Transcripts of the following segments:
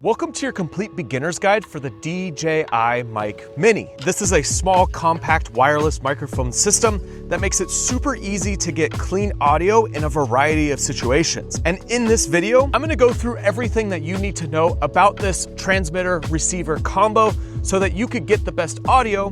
Welcome to your complete beginner's guide for the DJI Mic Mini. This is a small, compact wireless microphone system that makes it super easy to get clean audio in a variety of situations. And in this video, I'm gonna go through everything that you need to know about this transmitter-receiver combo so that you could get the best audio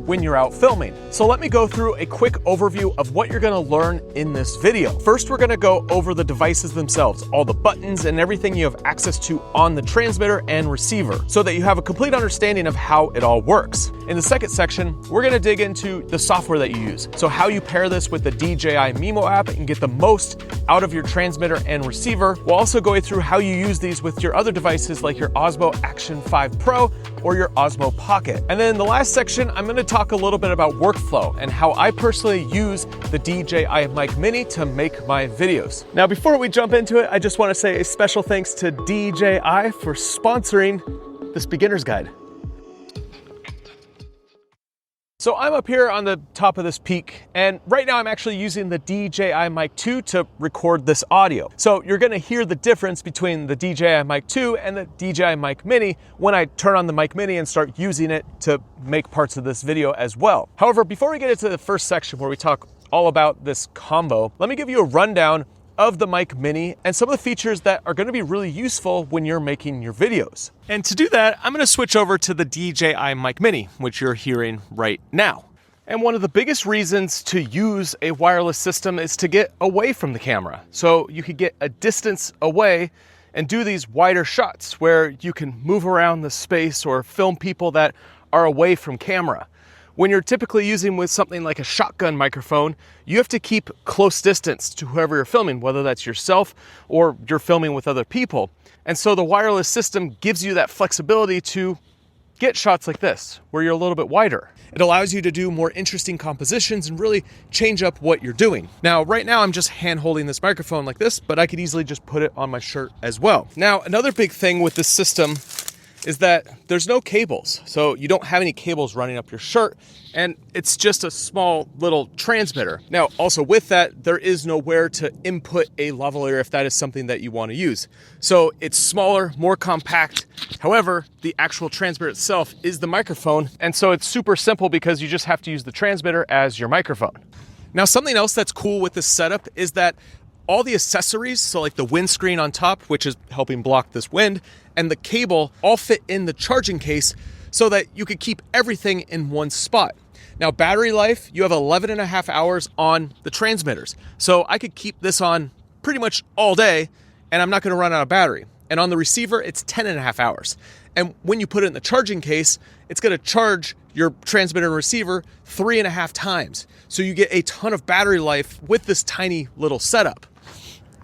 when you're out filming. So let me go through a quick overview of what you're gonna learn in this video. First, we're gonna go over the devices themselves, all the buttons and everything you have access to on the transmitter and receiver, so that you have a complete understanding of how it all works. In the second section, we're gonna dig into the software that you use. So how you pair this with the DJI Mimo app and get the most out of your transmitter and receiver. We'll also go through how you use these with your other devices like your Osmo Action 5 Pro or your Osmo Pocket. And then in the last section, I'm gonna talk a little bit about workflow and how I personally use the DJI Mic Mini to make my videos. Now, before we jump into it, I just wanna say a special thanks to DJI for sponsoring this beginner's guide. So I'm up here on the top of this peak, and right now I'm actually using the DJI Mic 2 to record this audio. So you're gonna hear the difference between the DJI Mic 2 and the DJI Mic Mini when I turn on the Mic Mini and start using it to make parts of this video as well. However, before we get into the first section where we talk all about this combo, let me give you a rundown of the Mic Mini and some of the features that are gonna be really useful when you're making your videos. And to do that, I'm gonna switch over to the DJI Mic Mini, which you're hearing right now. And one of the biggest reasons to use a wireless system is to get away from the camera. So you could get a distance away and do these wider shots where you can move around the space or film people that are away from camera. When you're typically using with something like a shotgun microphone, you have to keep close distance to whoever you're filming, whether that's yourself or you're filming with other people. And so the wireless system gives you that flexibility to get shots like this, where you're a little bit wider. It allows you to do more interesting compositions and really change up what you're doing. Now, right now I'm just hand holding this microphone like this, but I could easily just put it on my shirt as well. Now, another big thing with this system is that there's no cables. So you don't have any cables running up your shirt, and it's just a small little transmitter. Now, also with that, there is nowhere to input a lavalier if that is something that you want to use. So it's smaller, more compact. However, the actual transmitter itself is the microphone. And so it's super simple because you just have to use the transmitter as your microphone. Now, something else that's cool with this setup is that all the accessories, so like the windscreen on top, which is helping block this wind, and the cable all fit in the charging case so that you could keep everything in one spot. Now, battery life, you have 11 and a half hours on the transmitters. So I could keep this on pretty much all day and I'm not gonna run out of battery. And on the receiver, it's 10 and a half hours. And when you put it in the charging case, it's gonna charge your transmitter and receiver 3.5 times. So you get a ton of battery life with this tiny little setup.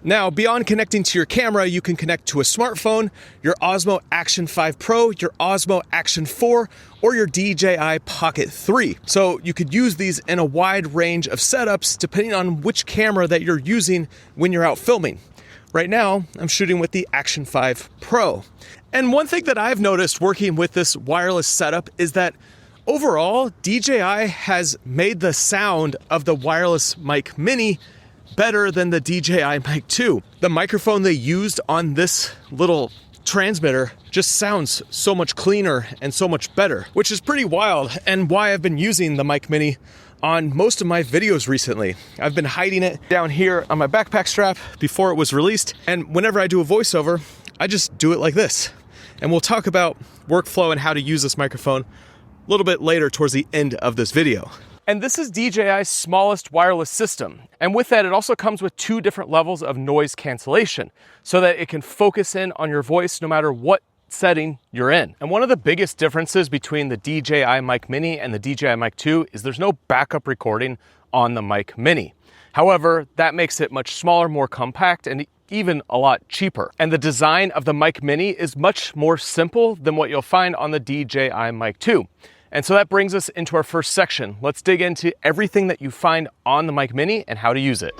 Now, beyond connecting to your camera, you can connect to a smartphone, your Osmo Action 5 Pro, your Osmo Action 4, or your DJI Pocket 3. So you could use these in a wide range of setups depending on which camera that you're using when you're out filming. Right now, I'm shooting with the Action 5 Pro. And one thing that I've noticed working with this wireless setup is that overall, DJI has made the sound of the wireless Mic Mini better than the DJI Mic 2. The microphone they used on this little transmitter just sounds so much cleaner and so much better, which is pretty wild and why I've been using the Mic Mini on most of my videos recently. I've been hiding it down here on my backpack strap before it was released, and whenever I do a voiceover, I just do it like this. And we'll talk about workflow and how to use this microphone a little bit later towards the end of this video. And this is DJI's smallest wireless system. And with that, it also comes with 2 different levels of noise cancellation so that it can focus in on your voice no matter what setting you're in. And one of the biggest differences between the DJI Mic Mini and the DJI Mic 2 is there's no backup recording on the Mic Mini. However, that makes it much smaller, more compact, and even a lot cheaper. And the design of the Mic Mini is much more simple than what you'll find on the DJI Mic 2. And so that brings us into our first section. Let's dig into everything that you find on the Mic Mini and how to use it.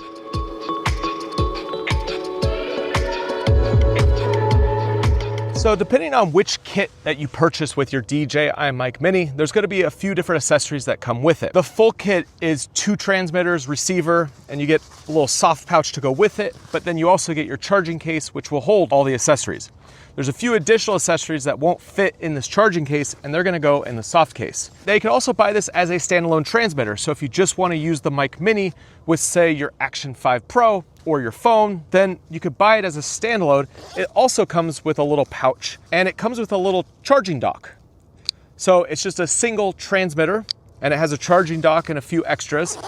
So depending on which kit that you purchase with your DJI Mic Mini, there's gonna be a few different accessories that come with it. The full kit is 2 transmitters, receiver, and you get a little soft pouch to go with it, but then you also get your charging case, which will hold all the accessories. There's a few additional accessories that won't fit in this charging case, and they're gonna go in the soft case. Now you can also buy this as a standalone transmitter. So if you just wanna use the Mic Mini with, say, your Action 5 Pro or your phone, then you could buy it as a standalone. It also comes with a little pouch, and it comes with a little charging dock. So it's just a single transmitter, and it has a charging dock and a few extras,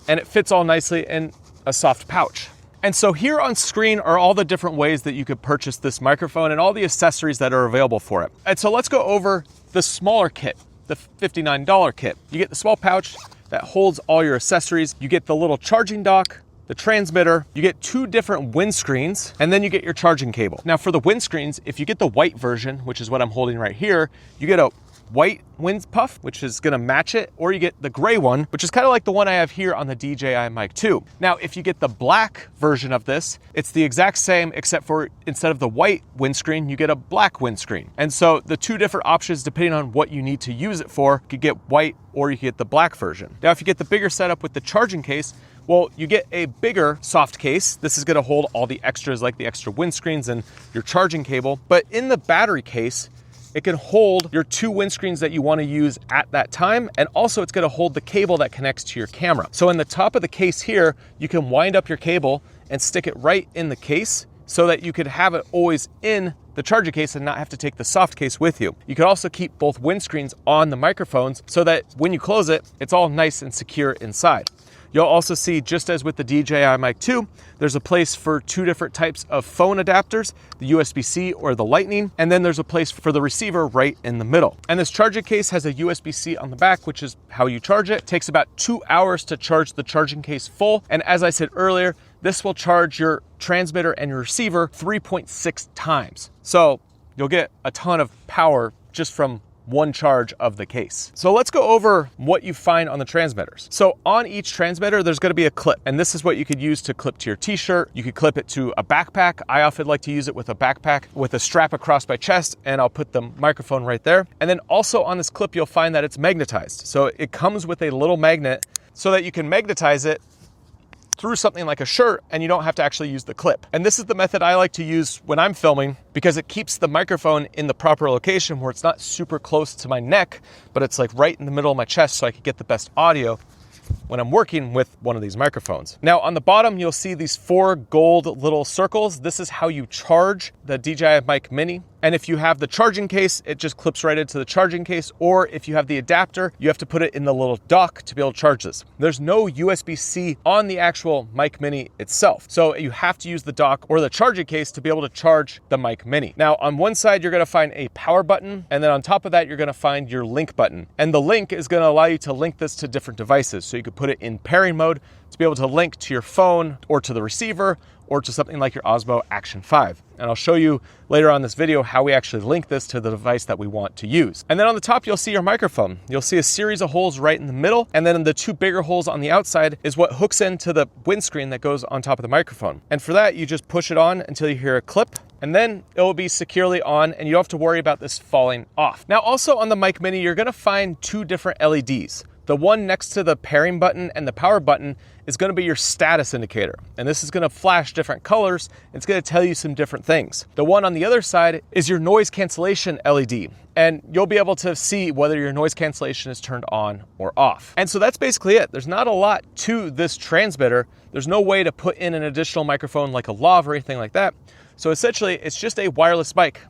and it fits all nicely in a soft pouch. And so here on screen are all the different ways that you could purchase this microphone and all the accessories that are available for it. And so let's go over the smaller kit, the $59 kit. You get the small pouch that holds all your accessories. You get the little charging dock, the transmitter, you get 2 different windscreens, and then you get your charging cable. Now for the windscreens, if you get the white version, which is what I'm holding right here, you get a white wind puff, which is gonna match it, or you get the gray one, which is kind of like the one I have here on the DJI Mic 2. Now, if you get the black version of this, it's the exact same, except for instead of the white windscreen, you get a black windscreen. And so the 2 different options, depending on what you need to use it for, you could get white or you could get the black version. Now, if you get the bigger setup with the charging case, well, you get a bigger soft case. This is gonna hold all the extras like the extra windscreens and your charging cable. But in the battery case, it can hold your 2 windscreens that you want to use at that time, and also it's going to hold the cable that connects to your camera. So in the top of the case here, you can wind up your cable and stick it right in the case so that you could have it always in the charger case and not have to take the soft case with you. You can also keep both windscreens on the microphones so that when you close it, it's all nice and secure inside. You'll also see, just as with the DJI Mic 2, there's a place for 2 different types of phone adapters, the USB-C or the Lightning, and then there's a place for the receiver right in the middle. And this charging case has a USB-C on the back, which is how you charge it. It takes about 2 hours to charge the charging case full. And as I said earlier, this will charge your transmitter and your receiver 3.6 times. So you'll get a ton of power just from one charge of the case. So let's go over what you find on the transmitters. So on each transmitter, there's gonna be a clip, and this is what you could use to clip to your t-shirt. You could clip it to a backpack. I often like to use it with a backpack with a strap across my chest, and I'll put the microphone right there. And then also on this clip, you'll find that it's magnetized. So it comes with a little magnet so that you can magnetize it through something like a shirt and you don't have to actually use the clip. And this is the method I like to use when I'm filming because it keeps the microphone in the proper location where it's not super close to my neck, but it's like right in the middle of my chest so I can get the best audio when I'm working with one of these microphones. Now on the bottom, you'll see these 4 gold little circles. This is how you charge the DJI Mic Mini. And if you have the charging case, it just clips right into the charging case. Or if you have the adapter, you have to put it in the little dock to be able to charge this. There's no USB-C on the actual Mic Mini itself. So you have to use the dock or the charging case to be able to charge the Mic Mini. Now on one side, you're gonna find a power button. And then on top of that, you're gonna find your link button. And the link is gonna allow you to link this to different devices. So you could put it in pairing mode to be able to link to your phone or to the receiver or to something like your Osmo Action 5. And I'll show you later on this video how we actually link this to the device that we want to use. And then on the top, you'll see your microphone. You'll see a series of holes right in the middle. And then the 2 bigger holes on the outside is what hooks into the windscreen that goes on top of the microphone. And for that, you just push it on until you hear a clip, and then it will be securely on and you don't have to worry about this falling off. Now also on the Mic Mini, you're gonna find 2 different LEDs. The one next to the pairing button and the power button is gonna be your status indicator. And this is gonna flash different colors. It's gonna tell you some different things. The one on the other side is your noise cancellation LED. And you'll be able to see whether your noise cancellation is turned on or off. And so that's basically it. There's not a lot to this transmitter. There's no way to put in an additional microphone like a lav or anything like that. So essentially, it's just a wireless mic,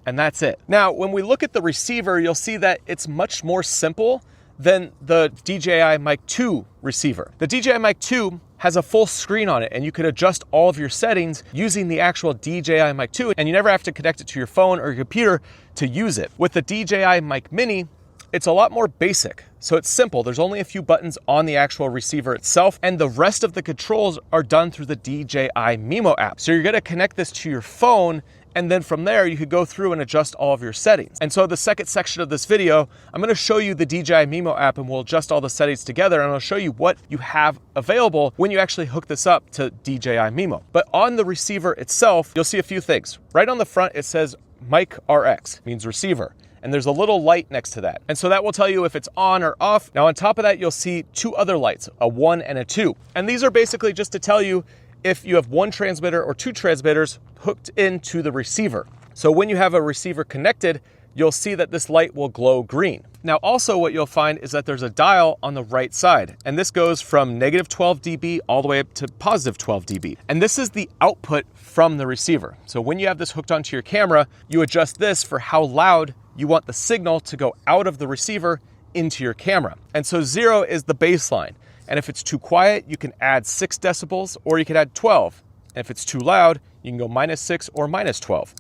and that's it. Now, when we look at the receiver, you'll see that it's much more simple than the DJI Mic 2 receiver. The DJI Mic 2 has a full screen on it and you could adjust all of your settings using the actual DJI Mic 2 and you never have to connect it to your phone or your computer to use it. With the DJI Mic Mini, it's a lot more basic. So it's simple. There's only a few buttons on the actual receiver itself and the rest of the controls are done through the DJI Mimo app. So you're gonna connect this to your phone and then from there, you could go through and adjust all of your settings. And so the second section of this video, I'm gonna show you the DJI Mimo app and we'll adjust all the settings together and I'll show you what you have available when you actually hook this up to DJI Mimo. But on the receiver itself, you'll see a few things. Right on the front, it says Mic RX, means receiver. And there's a little light next to that. And so that will tell you if it's on or off. Now on top of that, you'll see 2 other lights, a 1 and a 2. And these are basically just to tell you if you have 1 transmitter or 2 transmitters hooked into the receiver. So when you have a receiver connected, you'll see that this light will glow green. Now also what you'll find is that there's a dial on the right side, and this goes from -12 dB all the way up to +12 dB. And this is the output from the receiver. So when you have this hooked onto your camera, you adjust this for how loud you want the signal to go out of the receiver into your camera. And so 0 is the baseline. And if it's too quiet, you can add 6 decibels or you can add 12. And if it's too loud, you can go -6 or -12.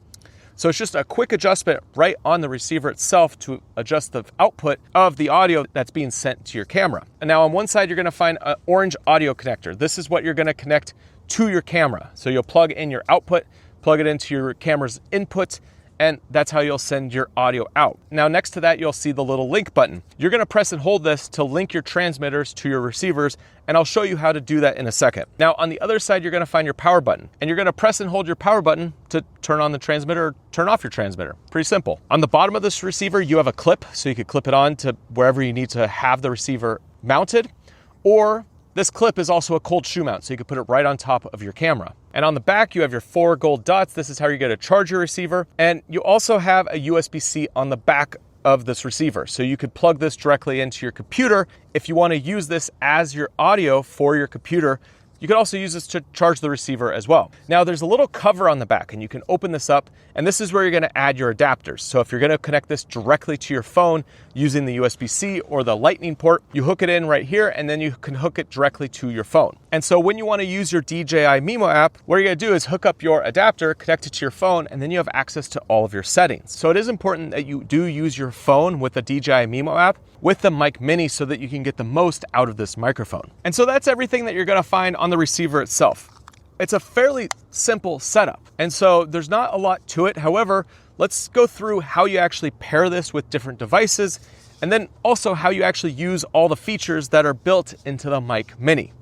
So it's just a quick adjustment right on the receiver itself to adjust the output of the audio that's being sent to your camera. And now on one side, you're gonna find an orange audio connector. This is what you're gonna connect to your camera. So you'll plug in your output, plug it into your camera's input, and that's how you'll send your audio out. Now next to that, you'll see the little link button. You're gonna press and hold this to link your transmitters to your receivers, and I'll show you how to do that in a second. Now on the other side, you're gonna find your power button, and you're gonna press and hold your power button to turn on the transmitter or turn off your transmitter. Pretty simple. On the bottom of this receiver, you have a clip, so you could clip it on to wherever you need to have the receiver mounted, or this clip is also a cold shoe mount, so you can put it right on top of your camera. And on the back, you have your 4 gold dots. This is how you're gonna charge your receiver. And you also have a USB-C on the back of this receiver. So you could plug this directly into your computer if you wanna use this as your audio for your computer. You could also use this to charge the receiver as well. Now there's a little cover on the back, and you can open this up, and this is where you're gonna add your adapters. So if you're gonna connect this directly to your phone using the USB-C or the lightning port, you hook it in right here, and then you can hook it directly to your phone. And so when you wanna use your DJI Mimo app, what you're gonna do is hook up your adapter, connect it to your phone, and then you have access to all of your settings. So it is important that you do use your phone with the DJI Mimo app with the Mic Mini so that you can get the most out of this microphone. And so that's everything that you're gonna find on the receiver itself. It's a fairly simple setup, and so there's not a lot to it. However, let's go through how you actually pair this with different devices, and then also how you actually use all the features that are built into the Mic Mini.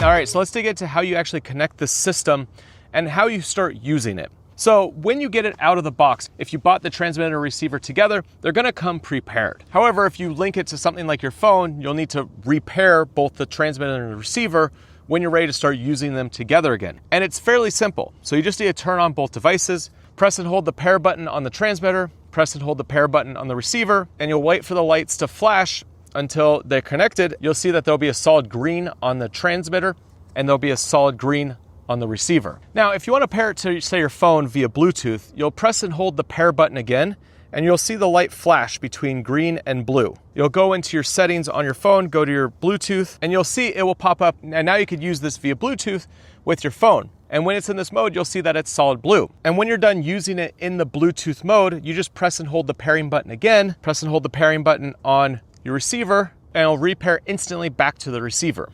All right, so let's dig into how you actually connect this system and how you start using it. So when you get it out of the box, if you bought the transmitter and receiver together, they're gonna come prepared. However, if you link it to something like your phone, you'll need to repair both the transmitter and the receiver when you're ready to start using them together again. And it's fairly simple. So you just need to turn on both devices, press and hold the pair button on the transmitter, press and hold the pair button on the receiver, and you'll wait for the lights to flash until they're connected. You'll see that there'll be a solid green on the transmitter, and there'll be a solid green on the receiver. Now, if you want to pair it to, say, your phone via Bluetooth, you'll press and hold the pair button again, and you'll see the light flash between green and blue. You'll go into your settings on your phone, go to your Bluetooth, and you'll see it will pop up, and now you could use this via Bluetooth with your phone. And when it's in this mode, you'll see that it's solid blue. And when you're done using it in the Bluetooth mode, you just press and hold the pairing button again, press and hold the pairing button on your receiver, and it'll repair instantly back to the receiver.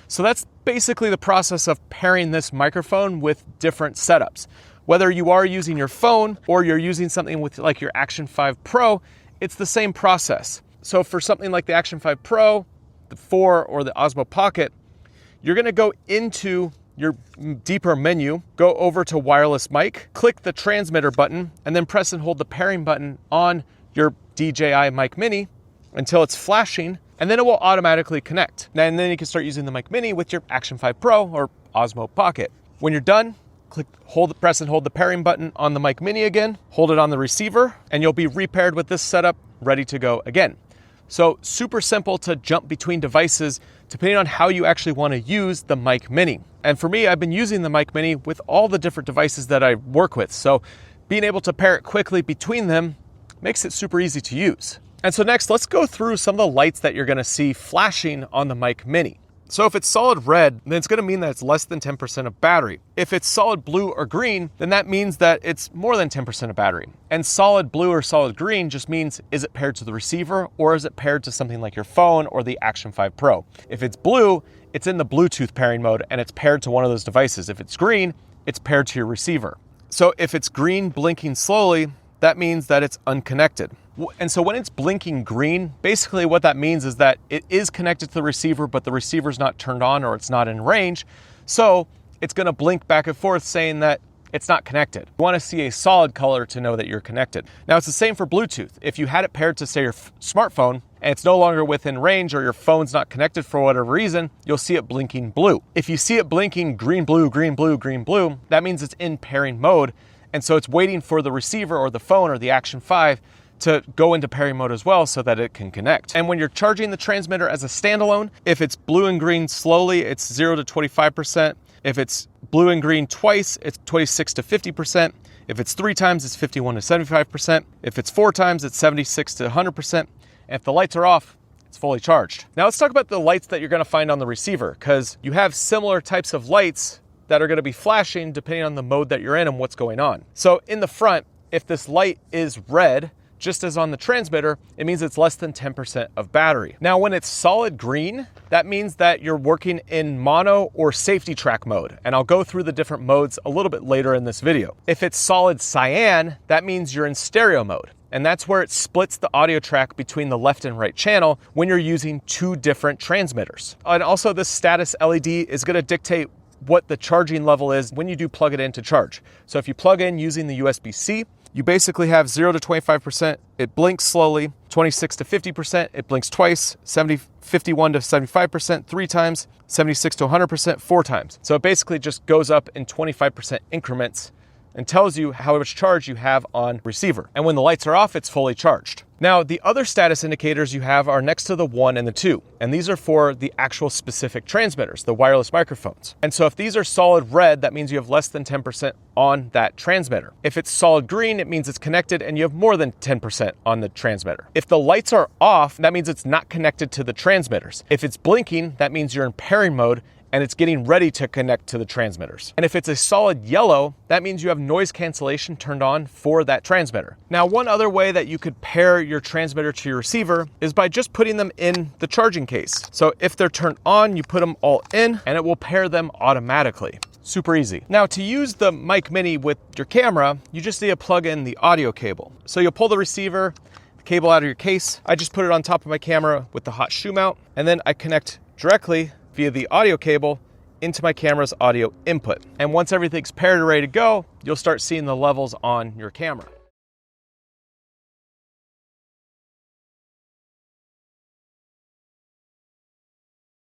So that's basically the process of pairing this microphone with different setups. Whether you are using your phone or you're using something with like your Action 5 Pro, it's the same process. So for something like the Action 5 Pro, the 4, or the Osmo Pocket, you're gonna go into your deeper menu, go over to wireless mic, click the transmitter button, and then press and hold the pairing button on your DJI Mic Mini until it's flashing, and then it will automatically connect. And then you can start using the Mic Mini with your Action 5 Pro or Osmo Pocket. When you're done, press and hold the pairing button on the Mic Mini again, hold it on the receiver, and you'll be repaired with this setup, ready to go again. So super simple to jump between devices depending on how you actually want to use the Mic Mini. And for me, I've been using the Mic Mini with all the different devices that I work with. So being able to pair it quickly between them makes it super easy to use. And so next, let's go through some of the lights that you're gonna see flashing on the Mic Mini. So if it's solid red, then it's gonna mean that it's less than 10% of battery. If it's solid blue or green, then that means that it's more than 10% of battery. And solid blue or solid green just means, is it paired to the receiver or is it paired to something like your phone or the Action 5 Pro? If it's blue, it's in the Bluetooth pairing mode and it's paired to one of those devices. If it's green, it's paired to your receiver. So if it's green blinking slowly, that means that it's unconnected. And so when it's blinking green, basically what that means is that it is connected to the receiver, but the receiver's not turned on or it's not in range. So it's gonna blink back and forth saying that it's not connected. You wanna see a solid color to know that you're connected. Now it's the same for Bluetooth. If you had it paired to, say, your smartphone, and it's no longer within range, or your phone's not connected for whatever reason, you'll see it blinking blue. If you see it blinking green, blue, green, blue, green, blue, that means it's in pairing mode. And so it's waiting for the receiver or the phone or the Action 5 to go into pairing mode as well so that it can connect. And when you're charging the transmitter as a standalone, if it's blue and green slowly, it's 0 to 25%. If it's blue and green twice, it's 26 to 50%. If it's 3 times, it's 51 to 75%. If it's 4 times, it's 76 to 100%. And if the lights are off, it's fully charged. Now let's talk about the lights that you're gonna find on the receiver, because you have similar types of lights that are gonna be flashing depending on the mode that you're in and what's going on. So in the front, if this light is red, just as on the transmitter, it means it's less than 10% of battery. Now, when it's solid green, that means that you're working in mono or safety track mode. And I'll go through the different modes a little bit later in this video. If it's solid cyan, that means you're in stereo mode. And that's where it splits the audio track between the left and right channel when you're using 2 different transmitters. And also this status LED is gonna dictate what the charging level is when you do plug it in to charge. So if you plug in using the USB-C, you basically have 0 to 25%, it blinks slowly, 26 to 50%, it blinks twice, 51 to 75%, 3 times, 76 to 100%, 4 times. So it basically just goes up in 25% increments and tells you how much charge you have on receiver. And when the lights are off, it's fully charged. Now, the other status indicators you have are next to the 1 and the 2, and these are for the actual specific transmitters, the wireless microphones. And so if these are solid red, that means you have less than 10% on that transmitter. If it's solid green, it means it's connected and you have more than 10% on the transmitter. If the lights are off, that means it's not connected to the transmitters. If it's blinking, that means you're in pairing mode and it's getting ready to connect to the transmitters. And if it's a solid yellow, that means you have noise cancellation turned on for that transmitter. Now, one other way that you could pair your transmitter to your receiver is by just putting them in the charging case. So if they're turned on, you put them all in and it will pair them automatically. Super easy. Now, to use the Mic Mini with your camera, you just need to plug in the audio cable. So you'll pull the receiver, the cable out of your case. I just put it on top of my camera with the hot shoe mount, and then I connect directly via the audio cable into my camera's audio input. And once everything's paired and ready to go, you'll start seeing the levels on your camera.